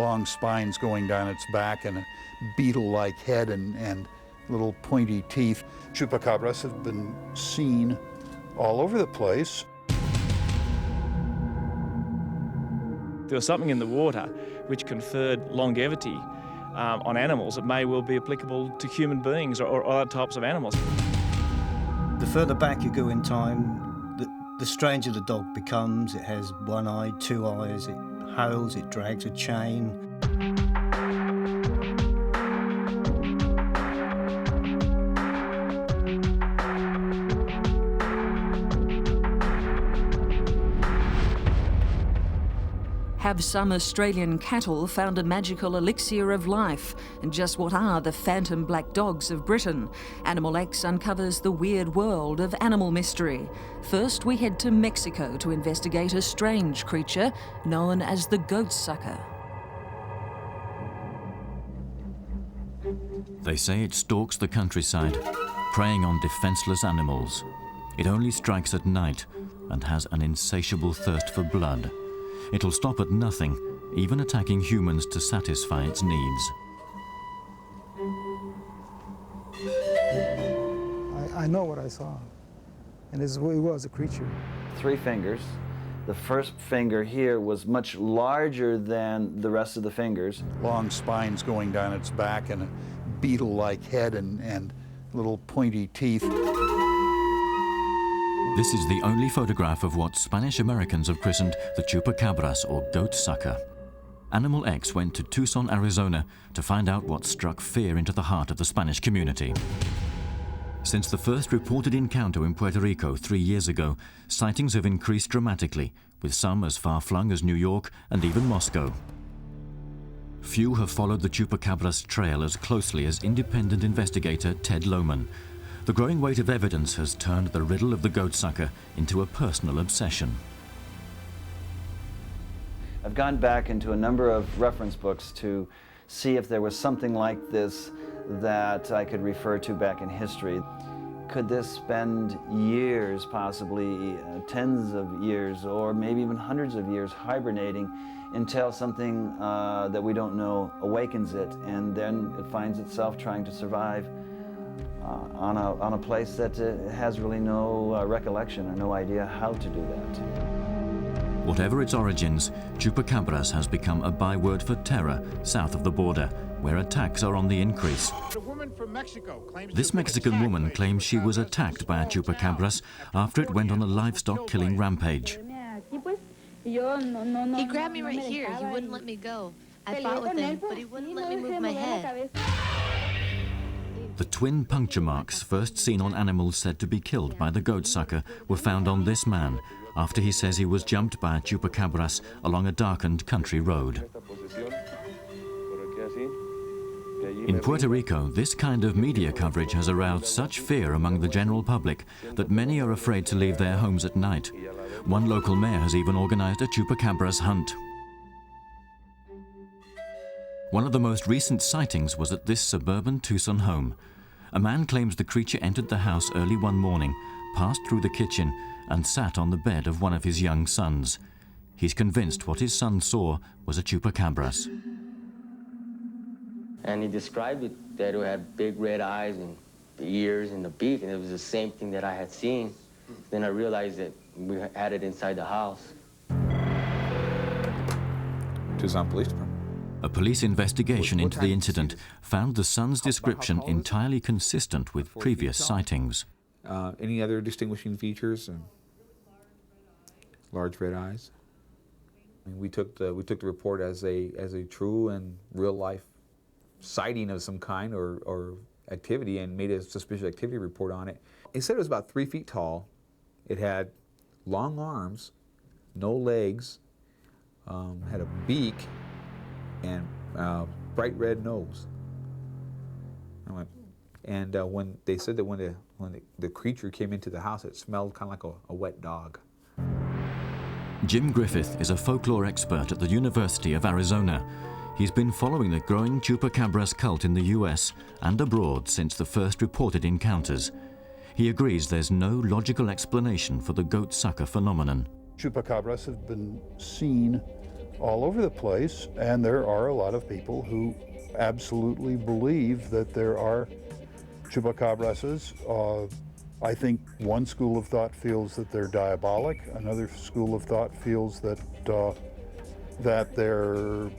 long spines going down its back and a beetle-like head and little pointy teeth. Chupacabras have been seen all over the place. There was something in the water which conferred longevity on animals that may well be applicable to human beings or other types of animals. The further back you go in time, the stranger the dog becomes. It has one eye, two eyes, it howls, it drags a chain. Have some Australian cattle found a magical elixir of life? And just what are the phantom black dogs of Britain? Animal X uncovers the weird world of animal mystery. First, we head to Mexico to investigate a strange creature known as the goatsucker. They say it stalks the countryside, preying on defenseless animals. It only strikes at night and has an insatiable thirst for blood. It'll stop at nothing, even attacking humans to satisfy its needs. I know what I saw, and this is what it was, a creature. 3 fingers. The first finger here was much larger than the rest of the fingers. Long spines going down its back and a beetle-like head and little pointy teeth. This is the only photograph of what Spanish Americans have christened the Chupacabras, or goatsucker. Animal X went to Tucson, Arizona to find out what struck fear into the heart of the Spanish community. Since the first reported encounter in Puerto Rico 3 years ago, sightings have increased dramatically, with some as far-flung as New York and even Moscow. Few have followed the Chupacabra's trail as closely as independent investigator Ted Loman. The growing weight of evidence has turned the riddle of the goatsucker into a personal obsession. I've gone back into a number of reference books to see if there was something like this that I could refer to back in history. Could this spend years, possibly tens of years, or maybe even hundreds of years hibernating until something that we don't know awakens it, and then it finds itself trying to survive on a place that has really no recollection or no idea how to do that. Whatever its origins, Chupacabras has become a byword for terror south of the border, where attacks are on the increase. This Mexican woman claims she was attacked by a Chupacabras after it went on a livestock-killing rampage. He grabbed me right here. He wouldn't let me go. I fought with him, but he wouldn't let me move my head. The twin puncture marks first seen on animals said to be killed by the goatsucker were found on this man after he says he was jumped by a Chupacabras along a darkened country road. In Puerto Rico, this kind of media coverage has aroused such fear among the general public that many are afraid to leave their homes at night. One local mayor has even organized a Chupacabras hunt. One of the most recent sightings was at this suburban Tucson home. A man claims the creature entered the house early one morning, passed through the kitchen, and sat on the bed of one of his young sons. He's convinced what his son saw was a Chupacabras. And he described it that it had big red eyes and the ears and the beak, and it was the same thing that I had seen. Then I realized that we had it inside the house. Tucson Police Department. A police investigation into the incident found the son's description entirely consistent with previous sightings. Any other distinguishing features? Large red eyes. I mean, we took the report as a true and real life sighting of some kind or activity and made a suspicious activity report on it. It said it was about 3 feet tall. It had long arms, no legs, had a beak, and bright red nose. And when they said that when the creature came into the house, it smelled kind of like a wet dog. Jim Griffith is a folklore expert at the University of Arizona. He's been following the growing Chupacabras cult in the US and abroad since the first reported encounters. He agrees there's no logical explanation for the goatsucker phenomenon. Chupacabras have been seen all over the place, and there are a lot of people who absolutely believe that there are Chupacabrases. I think one school of thought feels that they're diabolic. Another school of thought feels that that they're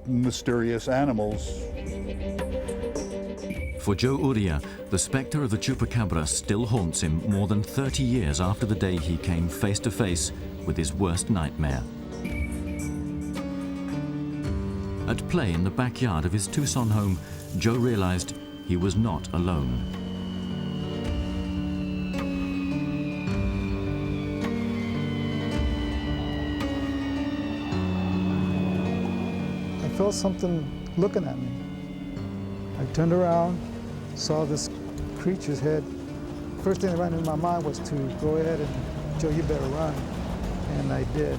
mysterious animals. For Joe Urea, the spectre of the Chupacabra still haunts him more than 30 years after the day he came face to face with his worst nightmare. At play in the backyard of his Tucson home, Joe realized he was not alone. I felt something looking at me. I turned around, saw this creature's head. First thing that ran into my mind was to go ahead and, Joe, you better run. And I did.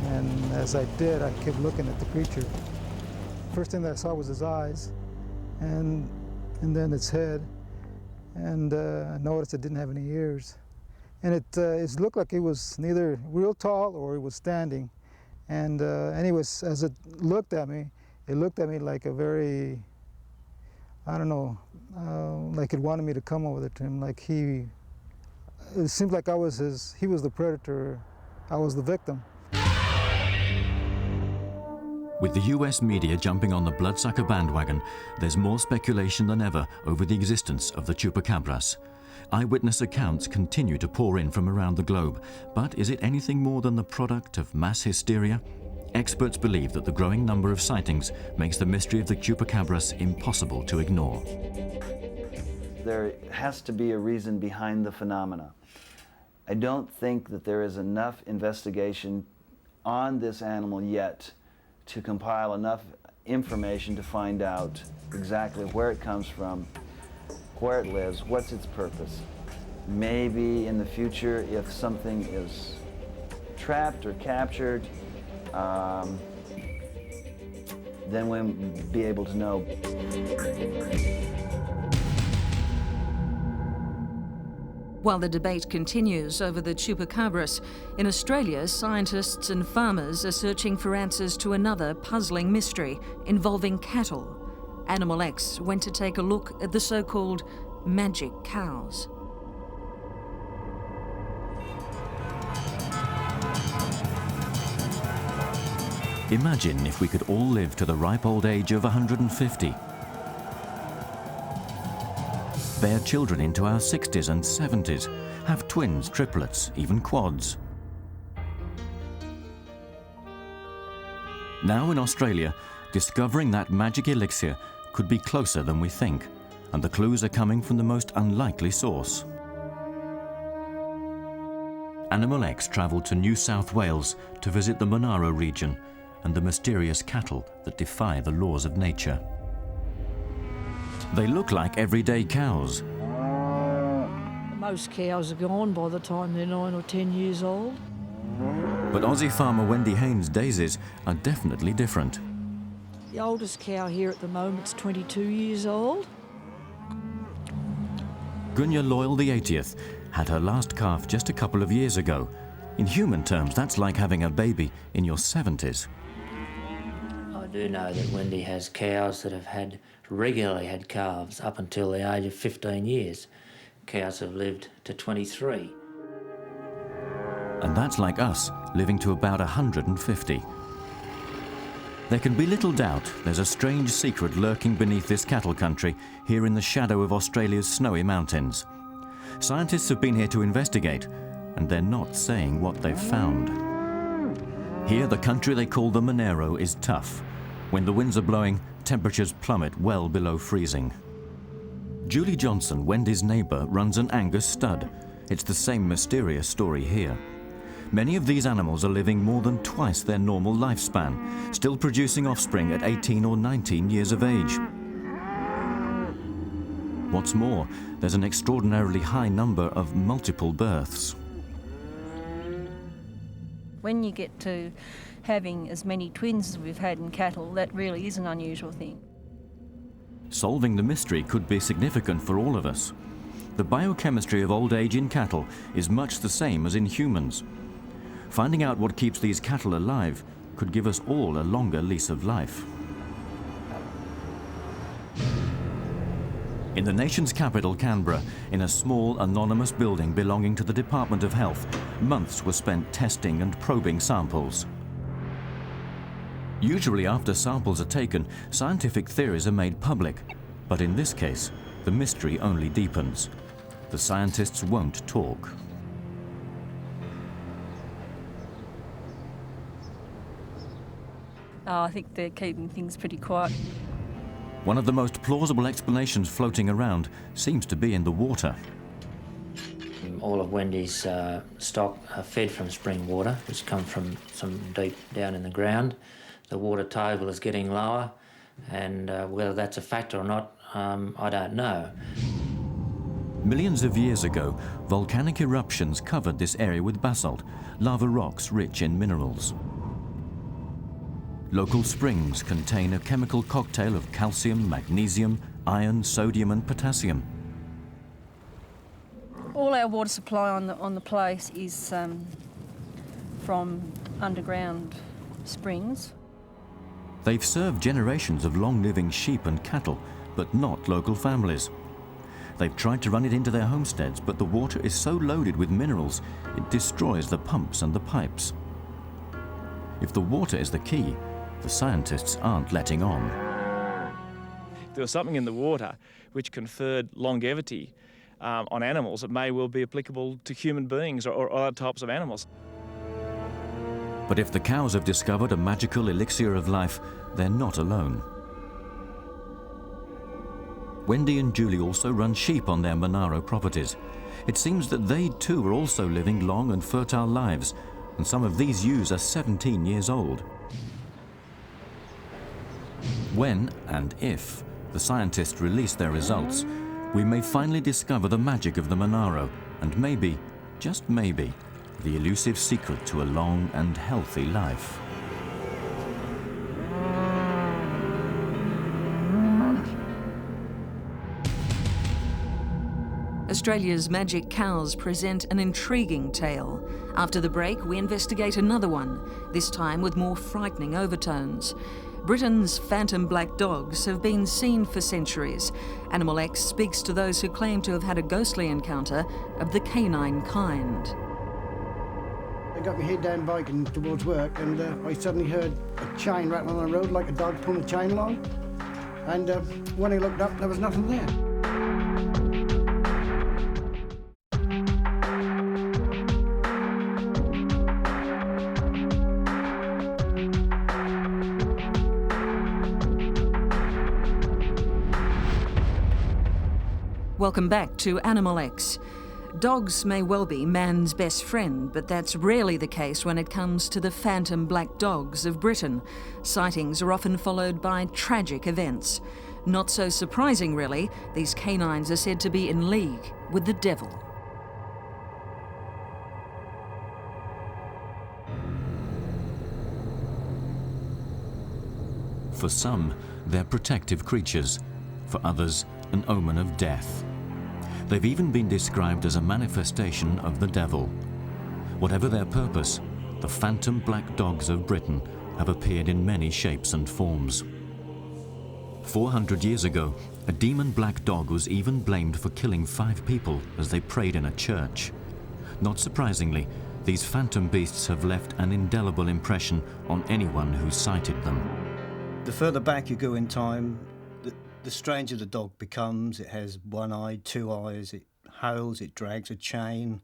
And as I did, I kept looking at the creature. First thing that I saw was his eyes, and then its head. And I noticed it didn't have any ears. And it looked like it was neither real tall or it was standing. And anyways, as it looked at me like a very, I don't know, like it wanted me to come over to him, like it seemed like he was the predator, I was the victim. With the US media jumping on the bloodsucker bandwagon, there's more speculation than ever over the existence of the Chupacabras. Eyewitness accounts continue to pour in from around the globe, but is it anything more than the product of mass hysteria? Experts believe that the growing number of sightings makes the mystery of the Chupacabras impossible to ignore. There has to be a reason behind the phenomena. I don't think that there is enough investigation on this animal yet to compile enough information to find out exactly where it comes from, where it lives, what's its purpose. Maybe in the future, if something is trapped or captured, then we'll be able to know. While the debate continues over the Chupacabras, in Australia, scientists and farmers are searching for answers to another puzzling mystery involving cattle. Animal X went to take a look at the so-called magic cows. Imagine if we could all live to the ripe old age of 150. Bear children into our 60s and 70s, have twins, triplets, even quads. Now in Australia, discovering that magic elixir could be closer than we think, and the clues are coming from the most unlikely source. Animal X travelled to New South Wales to visit the Monaro region and the mysterious cattle that defy the laws of nature. They look like everyday cows. Most cows are gone by the time they're 9 or 10 years old. But Aussie farmer Wendy Haynes' daisies are definitely different. The oldest cow here at the moment's 22 years old. Gunya Loyal the 80th had her last calf just a couple of years ago. In human terms, that's like having a baby in your 70s. I do know that Wendy has cows that have regularly had calves up until the age of 15 years. Cows have lived to 23. And that's like us, living to about 150. There can be little doubt there's a strange secret lurking beneath this cattle country here in the shadow of Australia's snowy mountains. Scientists have been here to investigate, and they're not saying what they've found. Here, the country they call the Monaro is tough. When the winds are blowing, temperatures plummet well below freezing. Julie Johnson, Wendy's neighbour, runs an Angus stud. It's the same mysterious story here. Many of these animals are living more than twice their normal lifespan, still producing offspring at 18 or 19 years of age. What's more, there's an extraordinarily high number of multiple births. When you get to having as many twins as we've had in cattle, that really is an unusual thing. Solving the mystery could be significant for all of us. The biochemistry of old age in cattle is much the same as in humans. Finding out what keeps these cattle alive could give us all a longer lease of life. In the nation's capital, Canberra, in a small anonymous building belonging to the Department of Health, months were spent testing and probing samples. Usually after samples are taken, scientific theories are made public, but in this case, the mystery only deepens. The scientists won't talk. I think they're keeping things pretty quiet. One of the most plausible explanations floating around seems to be in the water. All of Wendy's stock are fed from spring water, which come from some deep down in the ground. The water table is getting lower, and whether that's a factor or not, I don't know. Millions of years ago, volcanic eruptions covered this area with basalt, lava rocks rich in minerals. Local springs contain a chemical cocktail of calcium, magnesium, iron, sodium and potassium. All our water supply on the place is from underground springs. They've served generations of long-living sheep and cattle, but not local families. They've tried to run it into their homesteads, but the water is so loaded with minerals, it destroys the pumps and the pipes. If the water is the key, the scientists aren't letting on. There was something in the water which conferred longevity on animals that may well be applicable to human beings or other types of animals. But if the cows have discovered a magical elixir of life, they're not alone. Wendy and Julie also run sheep on their Monaro properties. It seems that they too are also living long and fertile lives, and some of these ewes are 17 years old. When and if the scientists release their results, we may finally discover the magic of the Monaro and maybe, just maybe, the elusive secret to a long and healthy life. Australia's magic cows present an intriguing tale. After the break, we investigate another one, this time with more frightening overtones. Britain's phantom black dogs have been seen for centuries. Animal X speaks to those who claim to have had a ghostly encounter of the canine kind. I got my head down biking towards work, and I suddenly heard a chain rattling on the road like a dog pulling a chain along. And when I looked up, there was nothing there. Welcome back to Animal X. Dogs may well be man's best friend, but that's rarely the case when it comes to the phantom black dogs of Britain. Sightings are often followed by tragic events. Not so surprising, really, these canines are said to be in league with the devil. For some, they're protective creatures. For others, an omen of death. They've even been described as a manifestation of the devil. Whatever their purpose, the phantom black dogs of Britain have appeared in many shapes and forms. 400 years ago, a demon black dog was even blamed for killing 5 people as they prayed in a church. Not surprisingly, these phantom beasts have left an indelible impression on anyone who sighted them. The further back you go in time, the stranger the dog becomes. It has one eye, 2 eyes, it howls, it drags a chain.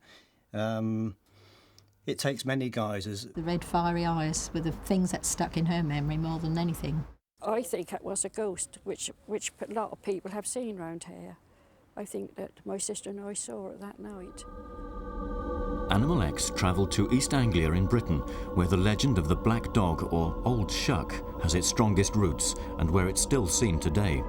It takes many guises. The red fiery eyes were the things that stuck in her memory more than anything. I think it was a ghost, which a lot of people have seen round here. I think that my sister and I saw it that night. Animal X travelled to East Anglia in Britain, where the legend of the black dog, or Old Shuck, has its strongest roots and where it's still seen today.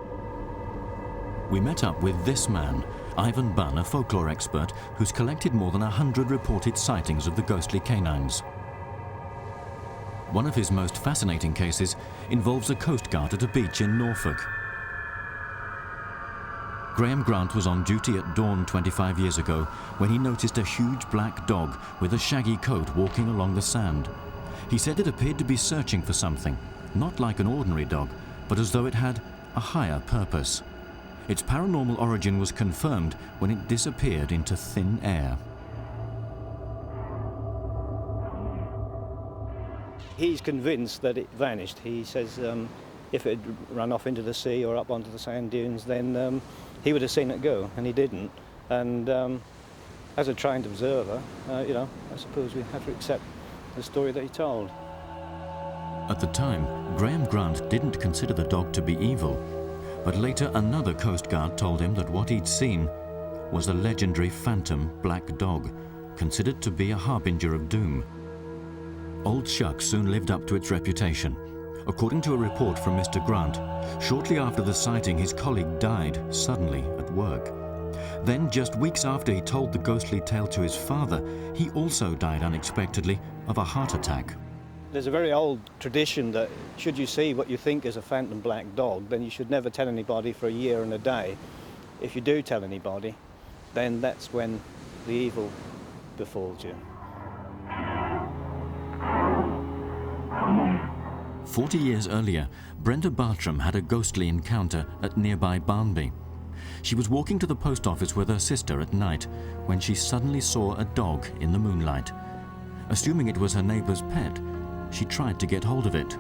We met up with this man, Ivan Bunn, a folklore expert who's collected more than 100 reported sightings of the ghostly canines. One of his most fascinating cases involves a coast guard at a beach in Norfolk. Graham Grant was on duty at dawn 25 years ago when he noticed a huge black dog with a shaggy coat walking along the sand. He said it appeared to be searching for something, not like an ordinary dog, but as though it had a higher purpose. Its paranormal origin was confirmed when it disappeared into thin air. He's convinced that it vanished. He says if it had run off into the sea or up onto the sand dunes, then he would have seen it go, and he didn't. And as a trained observer, you know, I suppose we have to accept the story that he told. At the time, Graham Grant didn't consider the dog to be evil, but later another Coast Guard told him that what he'd seen was a legendary phantom black dog, considered to be a harbinger of doom. Old Shuck soon lived up to its reputation. According to a report from Mr. Grant, shortly after the sighting, his colleague died suddenly at work. Then, just weeks after he told the ghostly tale to his father, he also died unexpectedly of a heart attack. There's a very old tradition that should you see what you think is a phantom black dog, then you should never tell anybody for a year and a day. If you do tell anybody, then that's when the evil befalls you. 40 years earlier, Brenda Bartram had a ghostly encounter at nearby Barnby. She was walking to the post office with her sister at night when she suddenly saw a dog in the moonlight. Assuming it was her neighbour's pet, she tried to get hold of it.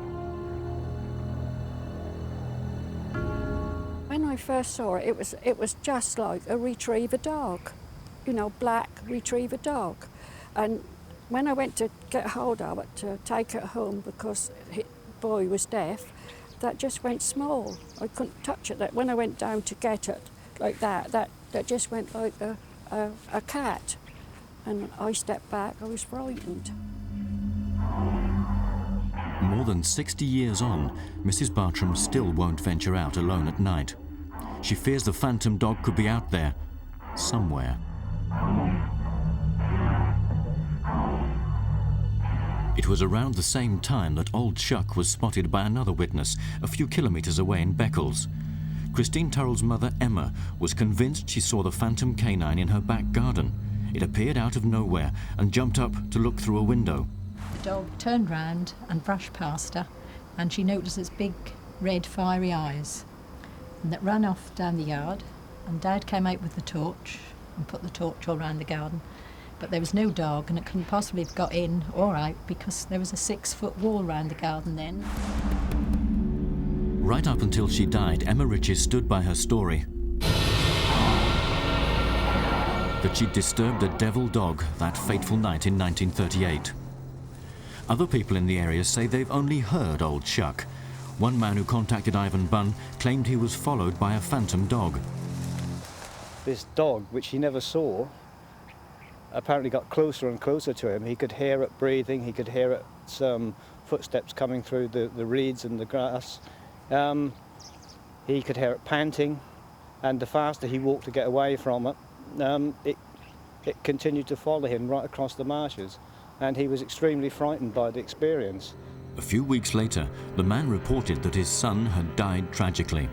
When I first saw it, it was just like a retriever dog, you know, black retriever dog. And when I went to get hold of it, to take it home because the boy was deaf, that just went small. I couldn't touch it. That when I went down to get it like that just went like a cat. And I stepped back, I was frightened. More than 60 years on, Mrs. Bartram still won't venture out alone at night. She fears the phantom dog could be out there, somewhere. It was around the same time that Old Shuck was spotted by another witness a few kilometres away in Beccles. Christine Turrell's mother, Emma, was convinced she saw the phantom canine in her back garden. It appeared out of nowhere and jumped up to look through a window. The dog turned round and brushed past her, and she noticed its big, red, fiery eyes. And that ran off down the yard, and Dad came out with the torch and put the torch all round the garden. But there was no dog, and it couldn't possibly have got in or out because there was a 6-foot wall round the garden then. Right up until she died, Emma Riches stood by her story that she'd disturbed a devil dog that fateful night in 1938. Other people in the area say they've only heard Old Shuck. One man who contacted Ivan Bunn claimed he was followed by a phantom dog. This dog, which he never saw, apparently got closer and closer to him. He could hear it breathing, he could hear its footsteps coming through the reeds and the grass. He could hear it panting, and the faster he walked to get away from it, it continued to follow him right across the marshes, and he was extremely frightened by the experience. A few weeks later, the man reported that his son had died tragically.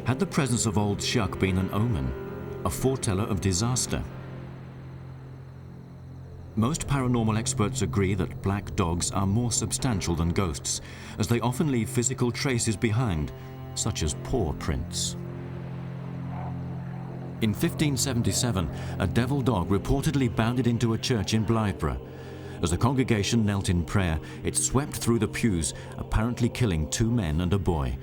Had the presence of Old Shuck been an omen, a foreteller of disaster? Most paranormal experts agree that black dogs are more substantial than ghosts, as they often leave physical traces behind, such as paw prints. In 1577, a devil dog reportedly bounded into a church in Blythburgh. As the congregation knelt in prayer, it swept through the pews, apparently killing 2 men and a boy.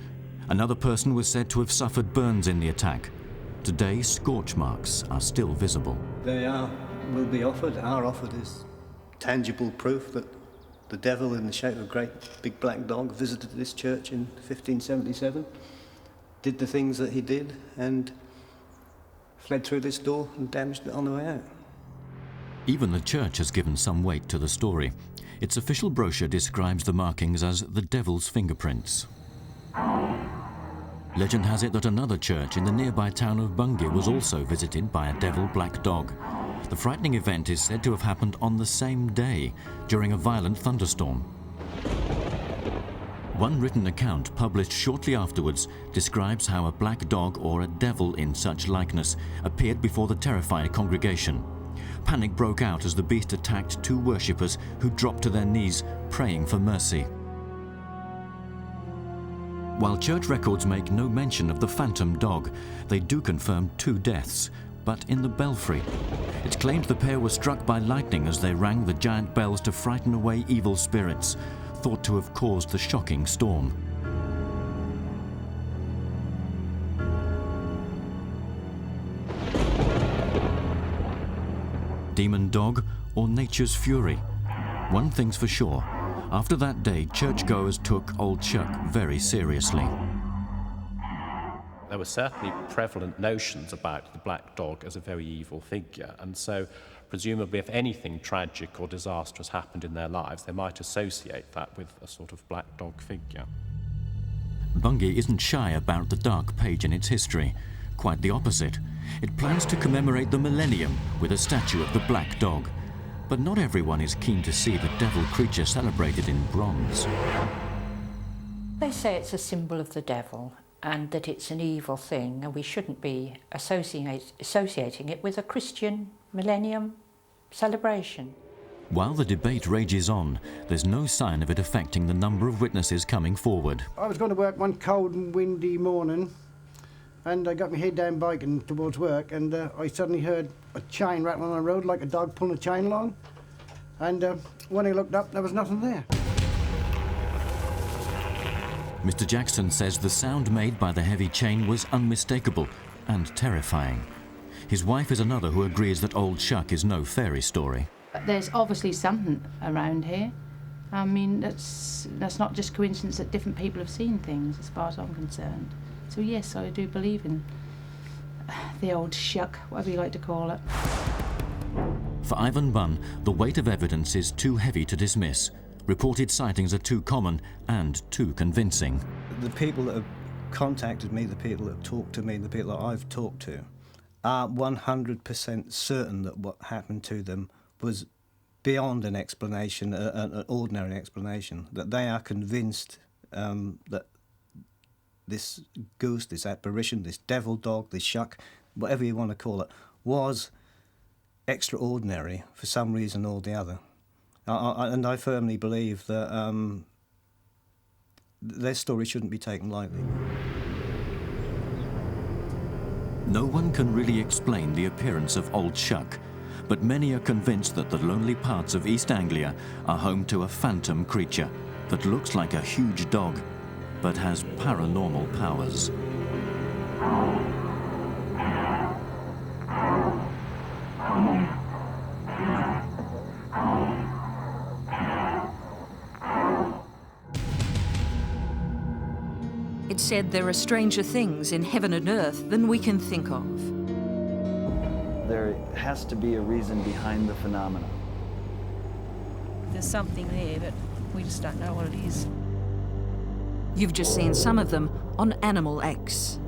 Another person was said to have suffered burns in the attack. Today, scorch marks are still visible. They are offered as tangible proof that the devil in the shape of a great big black dog visited this church in 1577, did the things that he did, and fled through this door and damaged it on the way out. Even the church has given some weight to the story. Its official brochure describes the markings as the devil's fingerprints. Legend has it that another church in the nearby town of Bungay was also visited by a devil black dog. The frightening event is said to have happened on the same day, during a violent thunderstorm. One written account published shortly afterwards describes how a black dog or a devil in such likeness appeared before the terrified congregation. Panic broke out as the beast attacked two worshippers who dropped to their knees, praying for mercy. While church records make no mention of the phantom dog, they do confirm 2 deaths, but in the belfry. It's claimed the pair were struck by lightning as they rang the giant bells to frighten away evil spirits, thought to have caused the shocking storm. Demon dog or nature's fury? One thing's for sure. After that day, churchgoers took Old Chuck very seriously. There were certainly prevalent notions about the black dog as a very evil figure, and so presumably if anything tragic or disastrous happened in their lives, they might associate that with a sort of black dog figure. Bungay isn't shy about the dark page in its history. Quite the opposite. It plans to commemorate the millennium with a statue of the black dog. But not everyone is keen to see the devil creature celebrated in bronze. They say it's a symbol of the devil and that it's an evil thing, and we shouldn't be associating it with a Christian millennium celebration. While the debate rages on, there's no sign of it affecting the number of witnesses coming forward. I was going to work one cold and windy morning, and I got my head down biking towards work, and I suddenly heard a chain rattling on the road like a dog pulling a chain along. And when I looked up, there was nothing there. Mr. Jackson says the sound made by the heavy chain was unmistakable and terrifying. His wife is another who agrees that Old Chuck is no fairy story. There's obviously something around here. I mean, that's not just coincidence that different people have seen things, as far as I'm concerned. So yes, I do believe in the old shuck, whatever you like to call it. For Ivan Bunn, the weight of evidence is too heavy to dismiss. Reported sightings are too common and too convincing. The people that have contacted me, the people that have talked to me, the people that I've talked to, are 100% certain that what happened to them was beyond an explanation, an ordinary explanation, that they are convinced that this ghost, this apparition, this devil dog, this shuck, whatever you want to call it, was extraordinary for some reason or the other. And I firmly believe that their story shouldn't be taken lightly. No one can really explain the appearance of Old Chuck, but many are convinced that the lonely parts of East Anglia are home to a phantom creature that looks like a huge dog, but has paranormal powers. It's said there are stranger things in heaven and earth than we can think of. There has to be a reason behind the phenomena. There's something there, but we just don't know what it is. You've just seen some of them on Animal X.